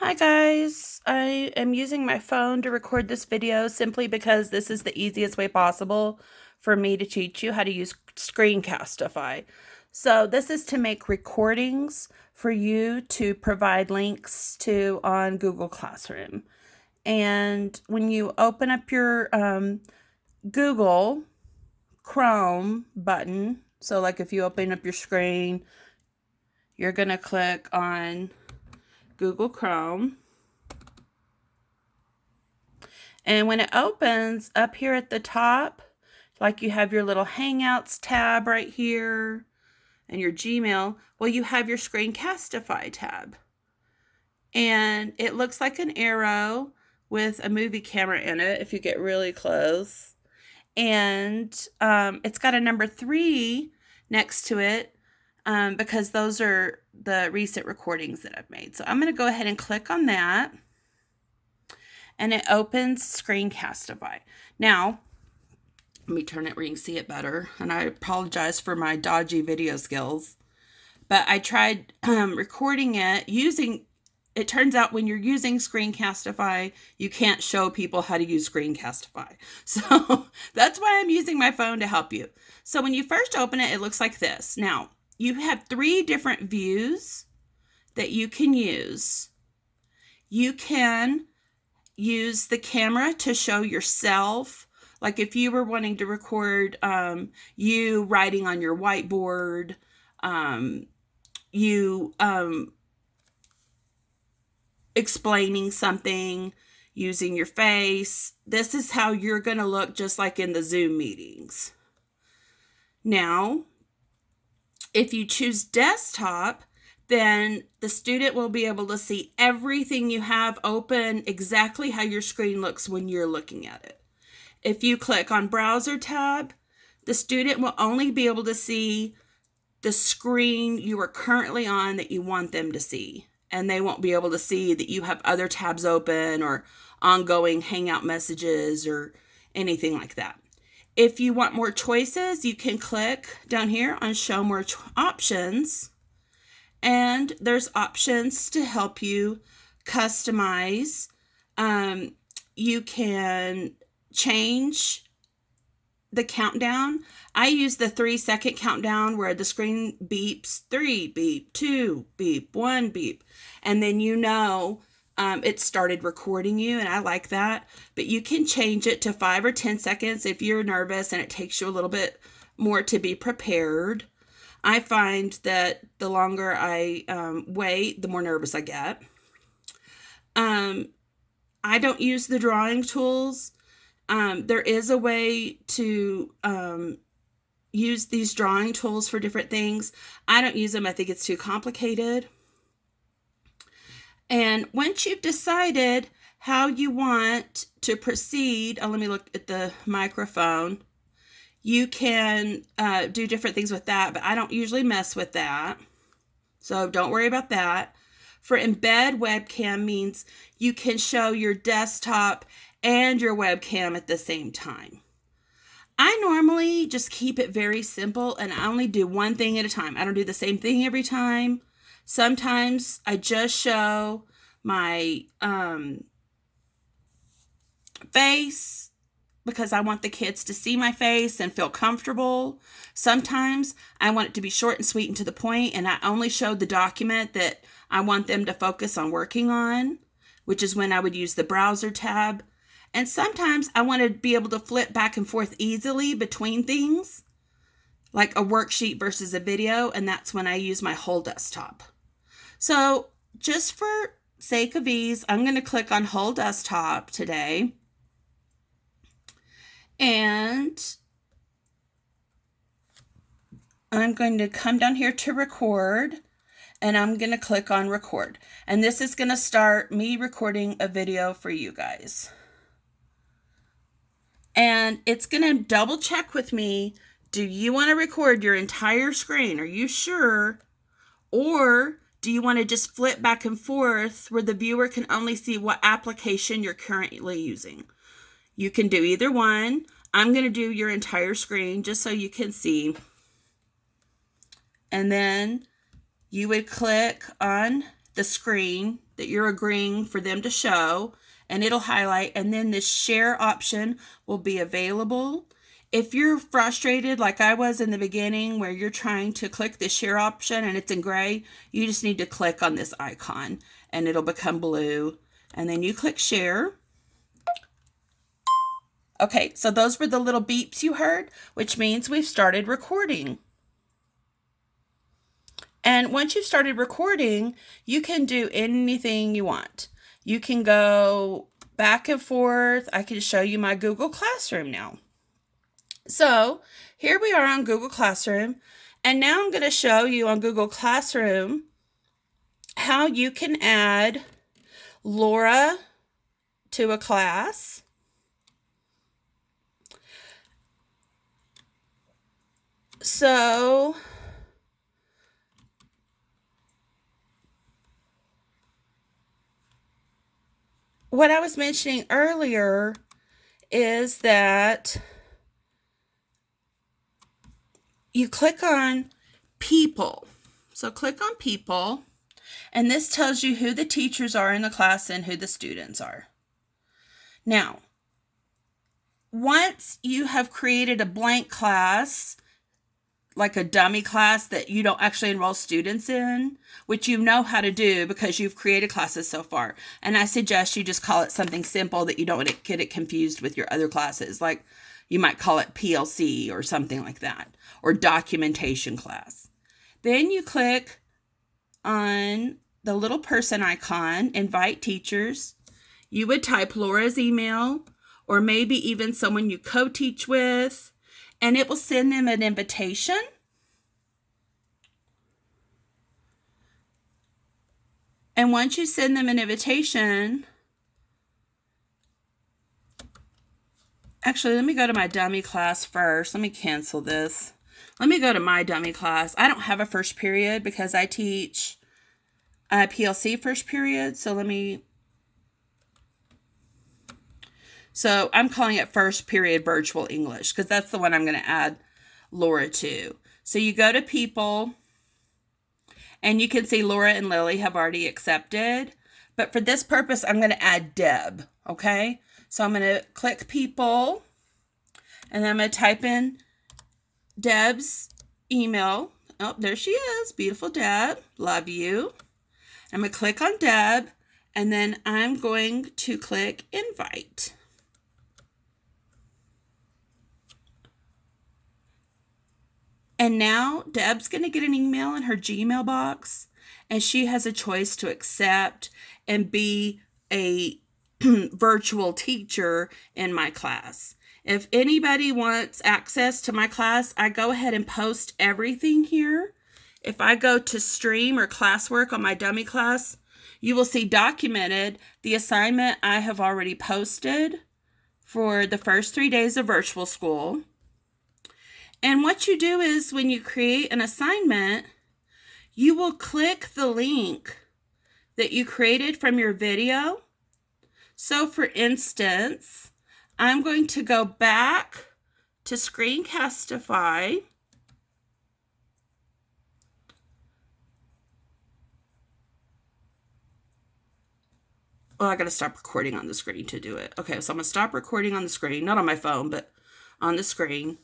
Hi guys, I am using my phone to record this video simply because this is the easiest way possible for me to teach you how to use Screencastify. So this is to make recordings for you to provide links to on Google Classroom. And when you open up your Google Chrome button, so like if you open up your screen, you're going to click on Google Chrome. And when it opens up here at the top, like you have your little Hangouts tab right here and your Gmail, well, you have your Screencastify tab. And it looks like an arrow with a movie camera in it if you get really close. And it's got a number 3 next to it because those are the recent recordings that I've made. So I'm going to go ahead and click on that. And it opens Screencastify. Now, let me turn it where you can see it better. And I apologize for my dodgy video skills. But I tried recording it using, it turns out when you're using Screencastify, you can't show people how to use Screencastify. So that's why I'm using my phone to help you. So when you first open it, it looks like this. Now, you have 3 different views that you can use. You can use the camera to show yourself. Like if you were wanting to record you writing on your whiteboard, you explaining something using your face. This is how you're going to look just like in the Zoom meetings. Now, if you choose desktop, then the student will be able to see everything you have open, exactly how your screen looks when you're looking at it. If you click on Browser tab, the student will only be able to see the screen you are currently on that you want them to see. And they won't be able to see that you have other tabs open or ongoing Hangout messages or anything like that. If you want more choices, you can click down here on Show More Options. And there's options to help you customize. You can change the countdown. I use the 3-second countdown where the screen beeps 3, beep, 2, beep, 1, beep. And then it started recording you, and I like that. But you can change it to 5 or 10 seconds if you're nervous and it takes you a little bit more to be prepared. I find that the longer I wait, the more nervous I get. I don't use the drawing tools. There is a way to use these drawing tools for different things. I don't use them. I think it's too complicated. And once you've decided how you want to proceed, let me look at the microphone. You can do different things with that, but I don't usually mess with that. So don't worry about that. For embed webcam means you can show your desktop and your webcam at the same time. I normally just keep it very simple and I only do one thing at a time. I don't do the same thing every time. Sometimes I just show my face because I want the kids to see my face and feel comfortable. Sometimes I want it to be short and sweet and to the point, and I only show the document that I want them to focus on working on, which is when I would use the browser tab. And sometimes I want to be able to flip back and forth easily between things, like a worksheet versus a video, and that's when I use my whole desktop. So just for sake of ease, I'm going to click on whole desktop today. And I'm going to come down here to record, and I'm going to click on record. And this is going to start me recording a video for you guys. And it's going to double check with me. Do you want to record your entire screen? Are you sure? Or do you want to just flip back and forth where the viewer can only see what application you're currently using? You can do either one. I'm going to do your entire screen just so you can see. And then you would click on the screen that you're agreeing for them to show, and it'll highlight, and then this share option will be available. If you're frustrated like I was in the beginning where you're trying to click the share option and it's in gray, you just need to click on this icon and it'll become blue. And then you click share. Okay, so those were the little beeps you heard, which means we've started recording. And once you've started recording, you can do anything you want. You can go back and forth. I can show you my Google Classroom now. So here we are on Google Classroom, and now I'm going to show you on Google Classroom how you can add Laura to a class. So what I was mentioning earlier is that you click on people. So click on people, and this tells you who the teachers are in the class and who the students are. Now, once you have created a blank class, like a dummy class that you don't actually enroll students in, which you know how to do because you've created classes so far. And I suggest you just call it something simple that you don't get it confused with your other classes. Like you might call it PLC or something like that, or documentation class. Then you click on the little person icon, invite teachers. You would type Laura's email, or maybe even someone you co-teach with, and it will send them an invitation. And once you send them an invitation, actually, let me go to my dummy class first. Let me cancel this. Let me go to my dummy class. I don't have a first period because I teach PLC first period. So I'm calling it first period virtual English because that's the one I'm going to add Laura to. So you go to people, and you can see Laura and Lily have already accepted. But for this purpose, I'm going to add Deb, okay? So I'm going to click people, and then I'm going to type in Deb's email. Oh, there she is. Beautiful Deb. Love you. I'm going to click on Deb, and then I'm going to click invite. And now Deb's going to get an email in her Gmail box, and she has a choice to accept and be a virtual teacher in my class. If anybody wants access to my class, I go ahead and post everything here. If I go to stream or classwork on my dummy class, you will see documented the assignment I have already posted for the first 3 days of virtual school. And what you do is when you create an assignment, you will click the link that you created from your video. So for instance, I'm going to go back to Screencastify. Well, I got to stop recording on the screen to do it. Okay, so I'm going to stop recording on the screen, not on my phone, but on the screen.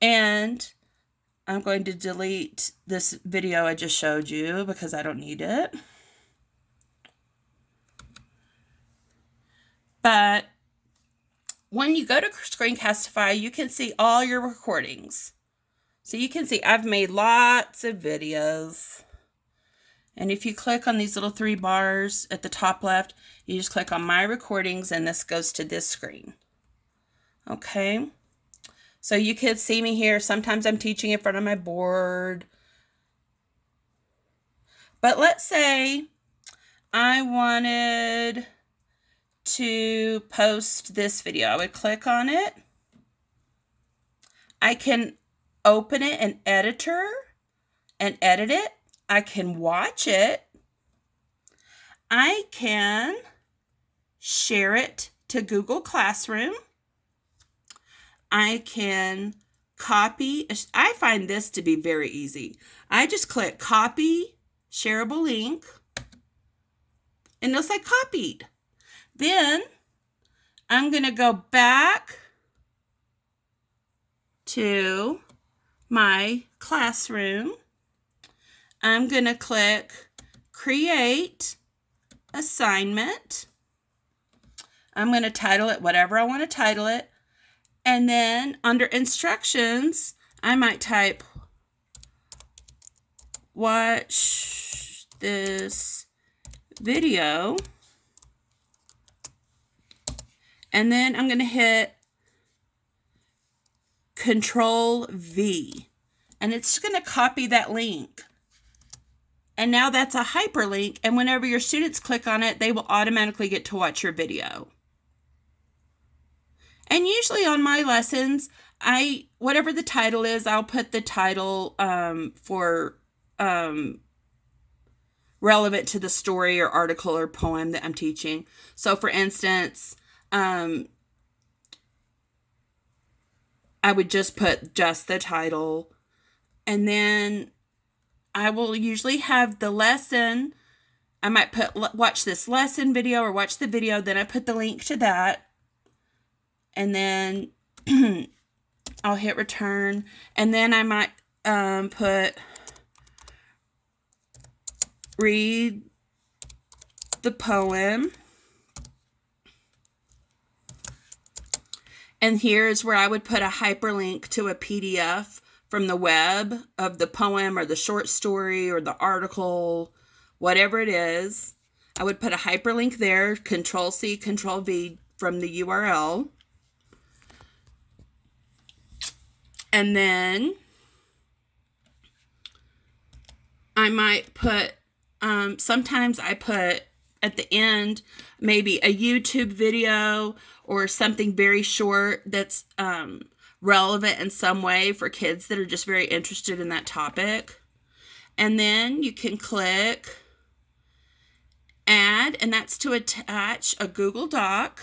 And I'm going to delete this video I just showed you because I don't need it. But when you go to Screencastify, you can see all your recordings. So you can see I've made lots of videos. And if you click on these little 3 bars at the top left, you just click on my recordings and this goes to this screen. Okay. So you can see me here. Sometimes I'm teaching in front of my board. But let's say I wanted to post this video. I would click on it. I can open it in Editor and edit it. I can watch it. I can share it to Google Classroom. I can copy. I find this to be very easy. I just click copy shareable link. and it'll say copied. Then I'm going to go back to my classroom. I'm going to click create assignment. I'm going to title it whatever I want to title it. And then under instructions, I might type watch this video. And then I'm going to hit Control V. And it's going to copy that link. And now that's a hyperlink. And whenever your students click on it, they will automatically get to watch your video. And usually on my lessons, whatever the title is, I'll put the title for relevant to the story or article or poem that I'm teaching. So for instance, I would just put just the title, and then I will usually have the lesson. I might put watch this lesson video or watch the video, then I put the link to that, and then I'll hit return, and then I might put read the poem. And here's where I would put a hyperlink to a PDF from the web of the poem or the short story or the article, whatever it is. I would put a hyperlink there, Control C, Control V from the URL. And then I might put, sometimes I put at the end, maybe a YouTube video or something very short that's relevant in some way for kids that are just very interested in that topic. And then you can click add, and that's to attach a Google Doc.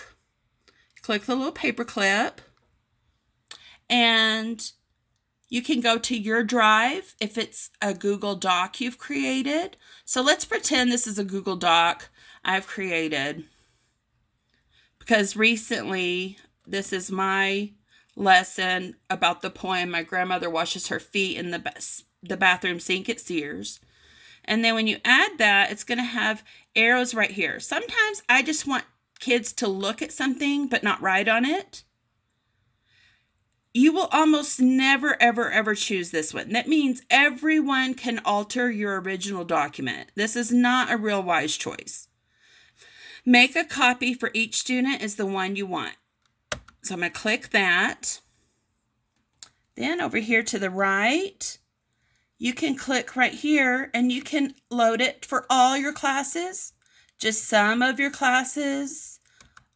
Click the little paper clip, and you can go to your drive if it's a Google Doc you've created. So let's pretend this is a Google Doc I've created, because recently this is my lesson about the poem My Grandmother Washes Her Feet in the Bathroom Sink at Sears. And then when you add that, it's going to have arrows right here. Sometimes I just want kids to look at something but not write on it. You will almost never, ever, ever choose this one. That means everyone can alter your original document. This is not a real wise choice. Make a copy for each student is the one you want. So I'm going to click that. Then over here to the right, you can click right here and you can load it for all your classes, just some of your classes,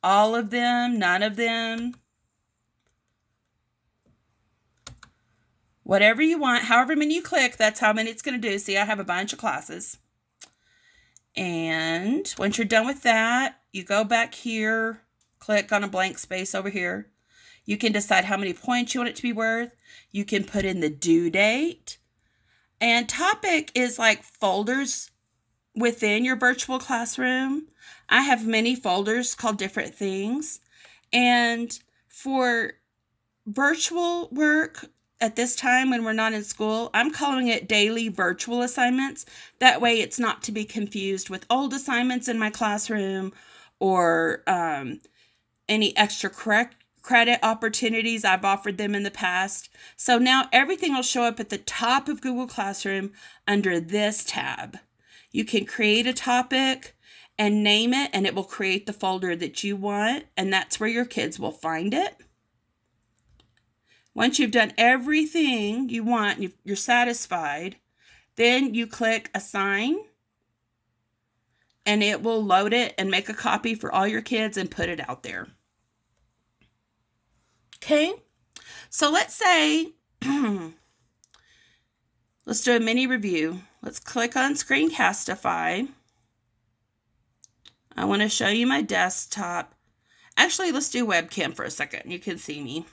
all of them, none of them. Whatever you want, however many you click, that's how many it's going to do. See, I have a bunch of classes. And once you're done with that, you go back here, click on a blank space over here. You can decide how many points you want it to be worth. You can put in the due date. And topic is like folders within your virtual classroom. I have many folders called different things. And for virtual work, at this time when we're not in school, I'm calling it daily virtual assignments. That way it's not to be confused with old assignments in my classroom or any extra credit opportunities I've offered them in the past. So now everything will show up at the top of Google Classroom under this tab. You can create a topic and name it, and it will create the folder that you want, and that's where your kids will find it. Once you've done everything you want, you're satisfied, then you click Assign, and it will load it and make a copy for all your kids and put it out there. Okay, so let's say, let's do a mini review. Let's click on Screencastify. I want to show you my desktop. Actually, let's do webcam for a second. You can see me.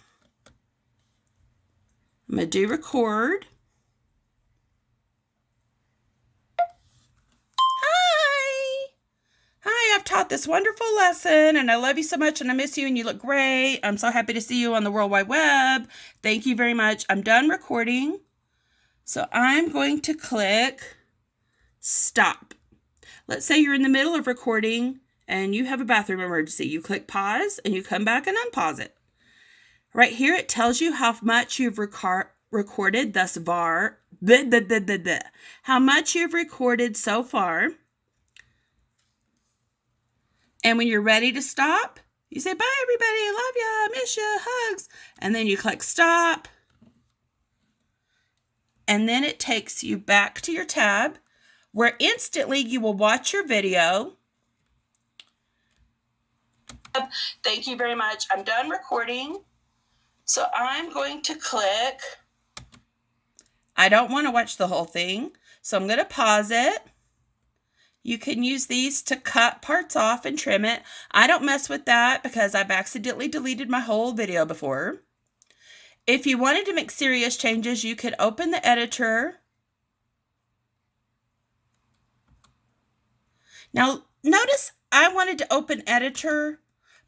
I'm going to do record. Hi. Hi, taught this wonderful lesson, and I love you so much, and I miss you, and you look great. I'm so happy to see you on the World Wide Web. Thank you very much. I'm done recording. So I'm going to click stop. Let's say you're in the middle of recording and you have a bathroom emergency. You click pause and you come back and unpause it. Right here, it tells you how much you've recorded thus far. How much you've recorded so far. And when you're ready to stop, you say, bye, everybody. I love you. I miss you. Hugs. And then you click stop. And then it takes you back to your tab where instantly you will watch your video. Thank you very much. I'm done recording. So I'm going to click. I don't want to watch the whole thing, so I'm going to pause it. You can use these to cut parts off and trim it. I don't mess with that because I've accidentally deleted my whole video before. If you wanted to make serious changes, you could open the editor. Now, notice I wanted to open editor,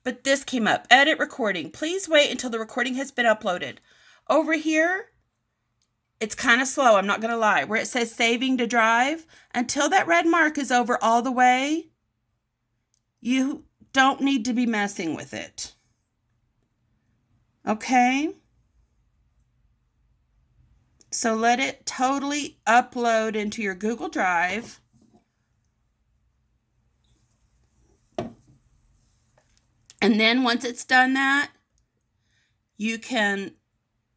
but this came up. Edit recording. Please wait until the recording has been uploaded. Over here, it's kind of slow, I'm not going to lie. Where it says saving to drive, until that red mark is over all the way, you don't need to be messing with it. Okay? So let it totally upload into your Google Drive. And then once it's done that, you can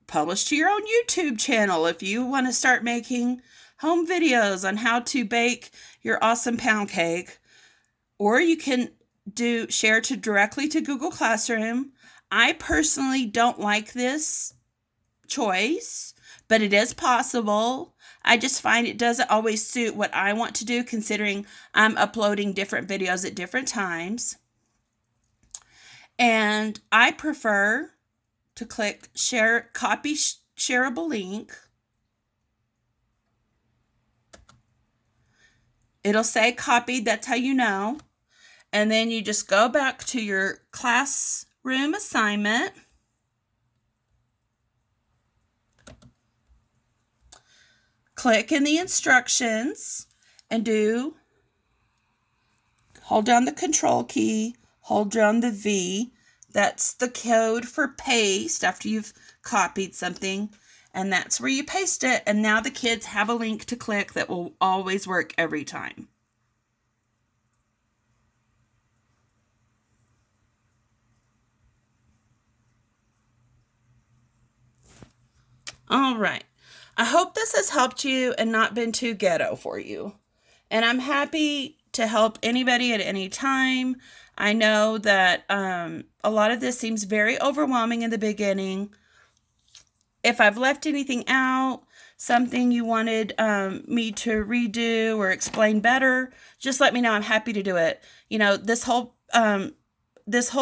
publish to your own YouTube channel if you want to start making home videos on how to bake your awesome pound cake. Or you can share directly to Google Classroom. I personally don't like this choice, but it is possible. I just find it doesn't always suit what I want to do, considering I'm uploading different videos at different times. And I prefer to click share, copy shareable link. It'll say copied, that's how you know. And then you just go back to your classroom assignment. Click in the instructions and hold down the control key, hold down the V. That's the code for paste after you've copied something. And that's where you paste it. And now the kids have a link to click that will always work every time. All right. I hope this has helped you and not been too ghetto for you. And I'm happy to help anybody at any time. I know that a lot of this seems very overwhelming in the beginning. If I've left anything out, something you wanted me to redo or explain better, just let me know. I'm happy to do it. You know, this whole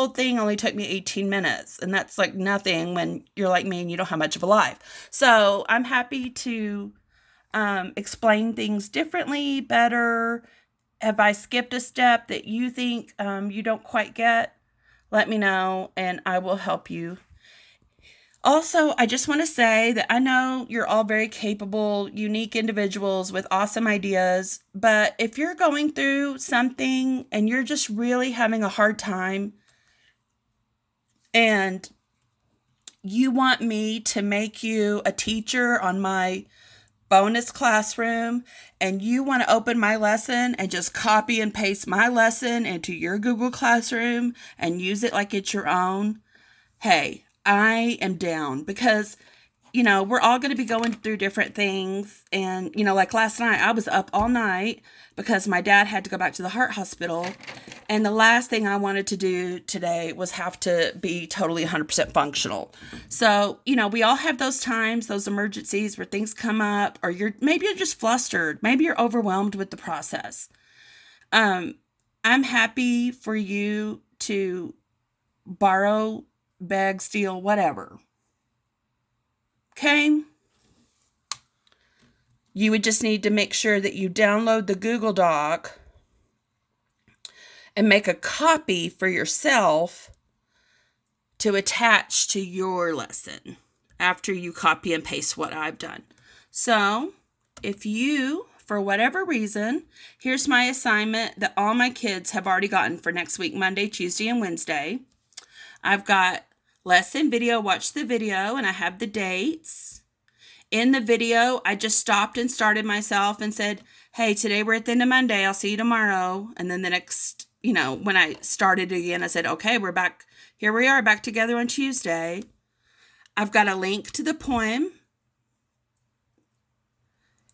thing only took me 18 minutes, and that's like nothing when you're like me and you don't have much of a life. So I'm happy to explain things differently, better. Have I skipped a step that you think you don't quite get? Let me know, and I will help you. Also, I just want to say that I know you're all very capable, unique individuals with awesome ideas, but if you're going through something and you're just really having a hard time and you want me to make you a teacher on my bonus classroom, and you want to open my lesson and just copy and paste my lesson into your Google Classroom and use it like it's your own, hey, I am down, because, you know, we're all going to be going through different things. And, you know, like last night, I was up all night because my dad had to go back to the heart hospital. And the last thing I wanted to do today was have to be totally 100% functional. So, you know, we all have those times, those emergencies where things come up, or maybe you're just flustered. Maybe you're overwhelmed with the process. I'm happy for you to borrow, beg, steal, whatever. Okay? You would just need to make sure that you download the Google Doc and make a copy for yourself to attach to your lesson after you copy and paste what I've done. So if you, for whatever reason, here's my assignment that all my kids have already gotten for next week, Monday, Tuesday, and Wednesday. I've got lesson video, watch the video, and I have the dates. In the video, I just stopped and started myself and said, hey, today we're at the end of Monday. I'll see you tomorrow. And then the next, when I started again, I said, okay, we're back. Here we are back together on Tuesday. I've got a link to the poem.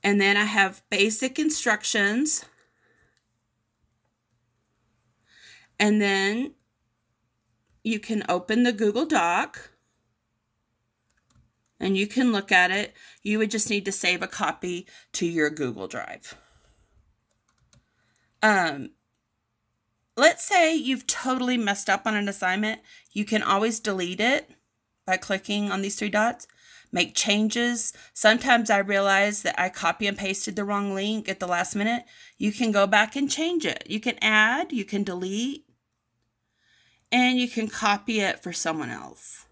And then I have basic instructions. And then you can open the Google Doc. And you can look at it. You would just need to save a copy to your Google Drive. Let's say you've totally messed up on an assignment. You can always delete it by clicking on these three dots. Make changes. Sometimes I realize that I copy and pasted the wrong link at the last minute. You can go back and change it. You can add, you can delete, and you can copy it for someone else.